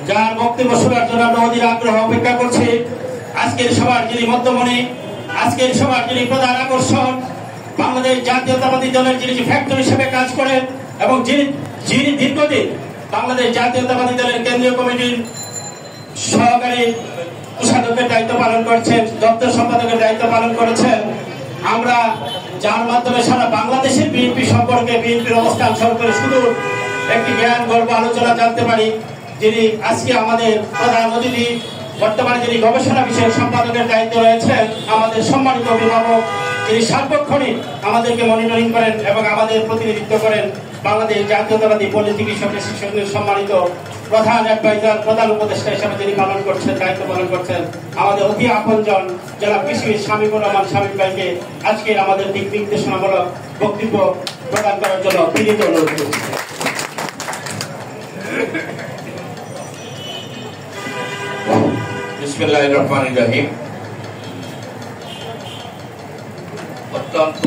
যার বক্তব্য শোনার জন্য আমরা অধীর আগ্রহ অপেক্ষা করছি। আজকের সভার যিনি মধ্যমণি, আজকের সভার যিনি প্রধান আকর্ষণ, বাংলাদেশ জাতীয়তাবাদী দলের যিনি ফ্যাক্টর হিসেবে কাজ করেন এবং যিনি দীর্ঘদিন বাংলাদেশ জাতীয়তাবাদী দলের কেন্দ্রীয় কমিটির সহকারী কোষাধ্যক্ষের দায়িত্ব পালন করছেন, দপ্তর সম্পাদকের দায়িত্ব পালন করেছেন, আমরা যার মাধ্যমে সারা বাংলাদেশের বিএনপি সম্পর্কে, বিএনপির অবস্থান সম্পর্কে শুধু একটি জ্ঞান গর্ব আলোচনা জানতে পারি, যিনি আজকে আমাদের প্রধান অতিথি, বর্তমানে যিনি গবেষণা বিষয়ক সম্পাদকের দায়িত্ব রয়েছেন, আমাদের সম্মানিত অভিভাবক, যিনি সার্বক্ষণিক আমাদেরকে মনিটরিং করেন এবং আমাদের প্রতিনিধিত্ব করেন, বাংলাদেশ জাতীয়তাবাদী পল্লী চিকিৎসকের শিক্ষকের সম্মানিত প্রধান অ্যাডভাইজার, প্রধান উপদেষ্টা হিসেবে যিনি পালন করছেন, দায়িত্ব পালন করছেন, আমাদের অতি আপনজন জেলা কৃষিবিদ শামীমুর রহমান শামীম ভাইকে আজকে আমাদের দিক নির্দেশনামূলক বক্তব্য প্রদান করার জন্য বিনীত অনুরোধ করছি। বিসমিল্লাহির রহমানির রহিম। অত্যন্ত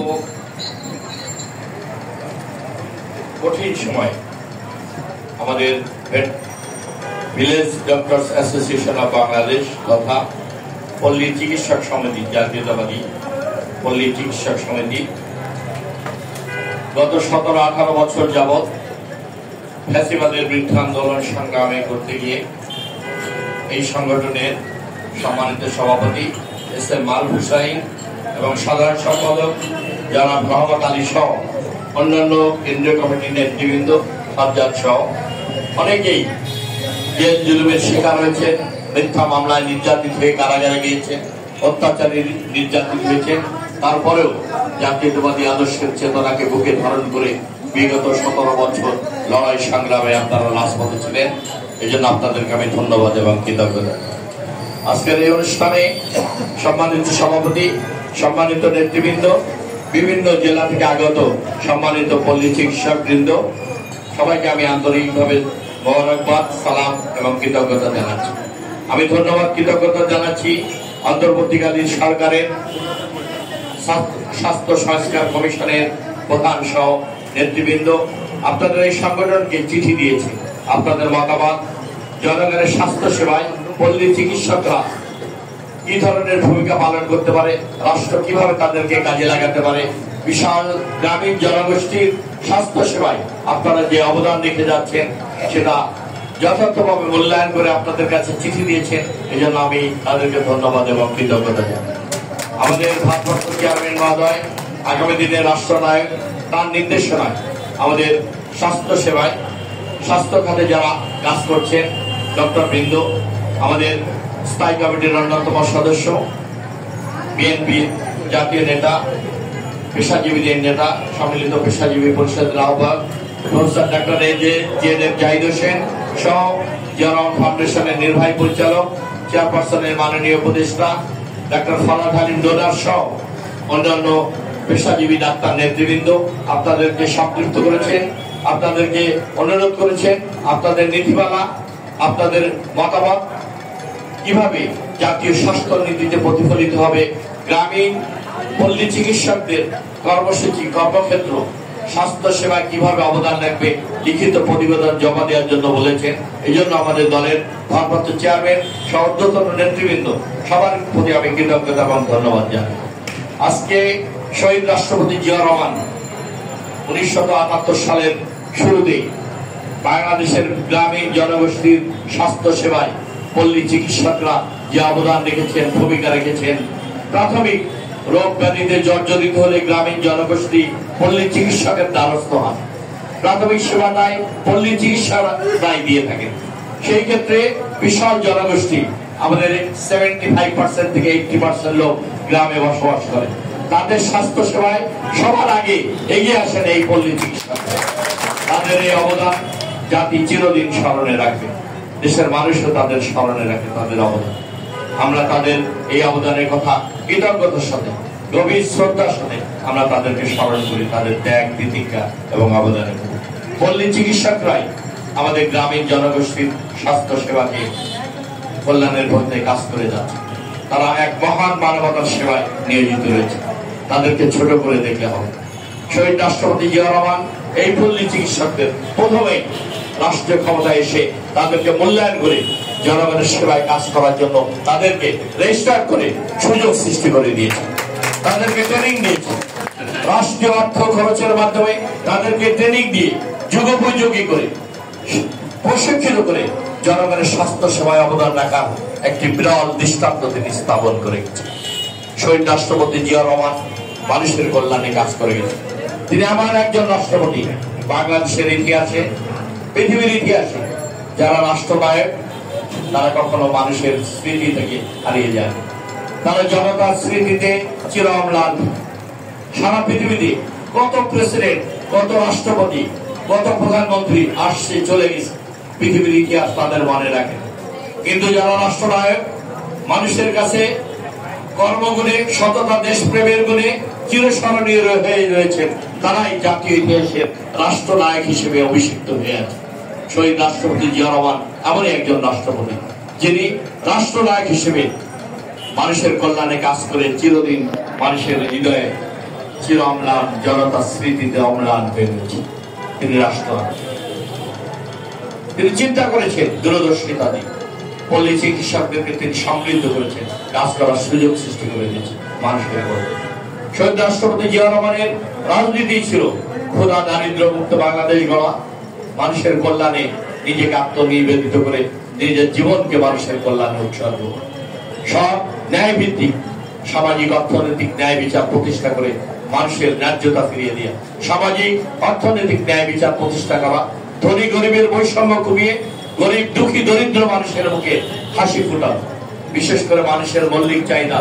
কঠিন সময় আমাদের village doctors association of Bangladesh তথা পল্লী চিকিৎসক সমিতি, জাতীয়তাবাদী পল্লী চিকিৎসক সমিতি গত 17-18 বছর যাবৎ ফ্যাসিবাদের বিরুদ্ধে আন্দোলন সংগ্রামে করতে গিয়ে এই সংগঠনের সম্মানিত সভাপতি এস এম মাল হুসাইন এবং সাধারণ সম্পাদক জনাব রহমত আলী সহ অন্যান্য কেন্দ্রীয় কমিটির নেতৃবৃন্দ, সাজ্জাদ সহ অনেকেই জেল জুলুমের শিকার হয়েছে, মিথ্যা মামলায় নির্যাতিত হয়ে কারাগারে গিয়েছেন, অত্যাচারী নির্যাতিত হয়েছেন। তারপরেও জাতীয়তাবাদী আদর্শের চেতনাকে বুকে ধারণ করে বিগত 17 বছর লড়াই সংগ্রামে আপনারা রাজপথে ছিলেন। এই জন্য আপনাদেরকে আমি ধন্যবাদ এবং কৃতজ্ঞতা। আজকের এই অনুষ্ঠানে সম্মানিত সভাপতি, সম্মানিত নেতৃবৃন্দ, বিভিন্ন জেলা থেকে আগত সম্মানিত পল্লী চিকিৎসক বৃন্দ, সবাইকে আমি আন্তরিকভাবে মোবারকবাদ, সালাম এবং কৃতজ্ঞতা জানাচ্ছি। আমি ধন্যবাদ, কৃতজ্ঞতা জানাচ্ছি অন্তর্বর্তীকালীন সরকারের স্বাস্থ্য সংস্কার কমিশনের প্রধান সহ নেতৃবৃন্দ। আপনাদের এই সংগঠনকে চিঠি দিয়েছে, আপনাদের মতামত, জনগণের স্বাস্থ্য সেবায় পল্লী চিকিৎসকরা কি ধরনের ভূমিকা পালন করতে পারে, রাষ্ট্র কিভাবে তাদেরকে কাজে লাগাতে পারে, বিশাল গ্রামীণ জনগোষ্ঠীর স্বাস্থ্য সেবায় আপনারা যে অবদান রেখে যাচ্ছেন সেটা যথার্থভাবে মূল্যায়ন করে আপনাদের কাছে চিঠি দিয়েছেন। এই জন্য আমি তাদেরকে ধন্যবাদ এবং কৃতজ্ঞতা জানাই। আমাদের ভারপ্রাপ্ত চেয়ারম্যান মহোদয় আগামী দিনের রাষ্ট্রনায়ক, তার নির্দেশনায় আমাদের স্বাস্থ্য সেবায়, স্বাস্থ্য খাতে যারা কাজ করছেন ডক্টর বৃন্দ, আমাদের স্থায়ী কমিটির অন্যতম সদস্য, বিএনপি জাতীয় নেতা, পেশাজীবীদের নেতা, সম্মিলিত পেশাজীবী পরিষদের আহ্বায়ক প্রফেসর ডক্টর এ.জে.এফ জাহিদ হোসেন সহ জিয়ারহমান ফাউন্ডেশনের নির্বাহী পরিচালক, চেয়ারপারসনের মাননীয় উপদেষ্টা ডক্টর ফরহাদ হালিম ডোনার সহ অন্যান্য পেশাজীবী ডাক্তার নেতৃবৃন্দ আপনাদেরকে সম্পৃক্ত করেছেন, আপনাদেরকে অনুরোধ করেছেন আপনাদের নীতিমালা, আপনাদের মতামত কিভাবে জাতীয় স্বাস্থ্য নীতিতে প্রতিফলিত হবে, গ্রামীণ পল্লী চিকিৎসকদের কর্মসূচি, কর্মক্ষেত্র, স্বাস্থ্য সেবায় কিভাবে অবদান রাখবে লিখিত প্রতিবেদন জমা দেওয়ার জন্য বলেছেন। এই জন্য আমাদের দলের ভারপ্রাপ্ত চেয়ারম্যান সহ ঊর্ধ্বতন নেতৃবৃন্দ সবার প্রতি আমি কৃতজ্ঞতা এবং ধন্যবাদ জানাই। আজকে শহীদ রাষ্ট্রপতি জিয়া রহমান 1978 সালের শুরুতেই বাংলাদেশের গ্রামীণ জনগোষ্ঠীর স্বাস্থ্য সেবায় পল্লী চিকিৎসকরা যে অবদান রেখেছেন, ভূমিকা রেখেছেন, প্রাথমিক রোগ ব্যাধিতে জর্জরিত হলে গ্রামীণ জনগোষ্ঠী পল্লী চিকিৎসকের দ্বারস্থ হন, প্রাথমিক সেবাটাই পল্লী চিকিৎসারাই দিয়ে থাকেন। সেই ক্ষেত্রে বিশাল জনগোষ্ঠী, আমাদের 75% থেকে 80% লোক গ্রামে বসবাস করে, তাদের স্বাস্থ্য সেবায় সবার আগে এগিয়ে আসেন এই পল্লী চিকিৎসক। তাদের এই অবদান জাতি চিরদিন স্মরণে রাখবে, দেশের মানুষও তাদের স্মরণে রাখে তাদের অবদান। আমরা তাদের এই অবদানের কথা কৃতজ্ঞতার সাথে, গভীর শ্রদ্ধার সাথে আমরা তাদেরকে স্মরণ করি, তাদের ত্যাগ, প্রতিজ্ঞা এবং অবদানের কথা। পল্লী চিকিৎসকরাই আমাদের গ্রামীণ জনগোষ্ঠীর স্বাস্থ্য সেবাকে কল্যাণের পথে কাজ করে যাচ্ছে। তারা এক মহান মানবতার সেবায় নিয়োজিত রয়েছে, তাদেরকে ছোট করে দেখলে হবে। শহীদ রাষ্ট্রপতি জিয়া রহমান এই পল্লী চিকিৎসকদের প্রথমে রাষ্ট্রীয় ক্ষমতায় এসে তাদেরকে মূল্যায়ন করে জনগণের সেবায় কাজ করার জন্য তাদেরকে রেজিস্টার করে সুযোগ সৃষ্টি করে দিয়েছে, তাদেরকে ট্রেনিং দিয়েছে। রাষ্ট্রীয় অর্থ খরচের মাধ্যমে তাদেরকে ট্রেনিং দিয়ে যুগোপযোগী করে প্রশিক্ষিত করে জনগণের স্বাস্থ্য সেবায় অবদান রাখার একটি বিরল দৃষ্টান্ত তিনি স্থাপন করে গেছেন। শহীদ রাষ্ট্রপতি জিয়া রহমান মানুষের কল্যাণে কাজ করে গেছেন। তিনি আমার একজন রাষ্ট্রপতি। বাংলাদেশের ইতিহাসে, পৃথিবীর ইতিহাসে যারা রাষ্ট্রনায়ক তারা কখনো মানুষের স্মৃতি থেকে হারিয়ে যায়, তারা জনতার স্মৃতিতে চির অম্লান। সারা পৃথিবীতে কত প্রেসিডেন্ট, কত রাষ্ট্রপতি, কত প্রধানমন্ত্রী আসছে চলে গেছে, পৃথিবীর ইতিহাস তাদের মনে রাখে। কিন্তু যারা রাষ্ট্রনায়ক, মানুষের কাছে কর্মগুণে, সততা, দেশপ্রেমের গুণে চিরস্মরণীয় হয়ে রয়েছেন, তারাই জাতীয় ইতিহাসের রাষ্ট্রনায়ক হিসেবে অভিষিক্ত হয়ে আছে। শহীদ রাষ্ট্রপতি জিয়া রহমান এমনই একজন রাষ্ট্রপতি যিনি রাষ্ট্রনায়ক হিসেবে মানুষের কল্যাণে কাজ করে চিরদিন মানুষের হৃদয়ে চির অম্লান, জনতার স্মৃতিতে অম্লান হয়ে রয়েছে। তিনি রাষ্ট্রনায়ক। তিনি চিন্তা করেছেন দূরদর্শিতা দিয়ে, পল্লী চিকিৎসকদেরকে তিনি সমৃদ্ধ করেছেন, কাজ করার সুযোগ সৃষ্টি করে দিয়েছেন মানুষের মধ্যে। শহীদ রাষ্ট্রপতি জিয়া রহমানের রাজনীতি ছিল ক্ষুধা দারিদ্র মুক্ত বাংলাদেশ গড়া, মানুষের কল্যাণে নিজেকে আত্মনিবেদিত করে নিজের জীবনকে মানুষের কল্যাণে উৎসর্গ, সব ন্যায় ভিত্তিক সামাজিক অর্থনৈতিক ন্যায় বিচার প্রতিষ্ঠা করে মানুষের ন্যায্যতা ফিরিয়ে দেওয়া, সামাজিক অর্থনৈতিক ন্যায় বিচার প্রতিষ্ঠা করা, ধনী গরিবের বৈষম্য কমিয়ে গরিব দুঃখী দরিদ্র মানুষের মুখে হাসি ফুটানো, বিশেষ করে মানুষের মৌলিক চাহিদা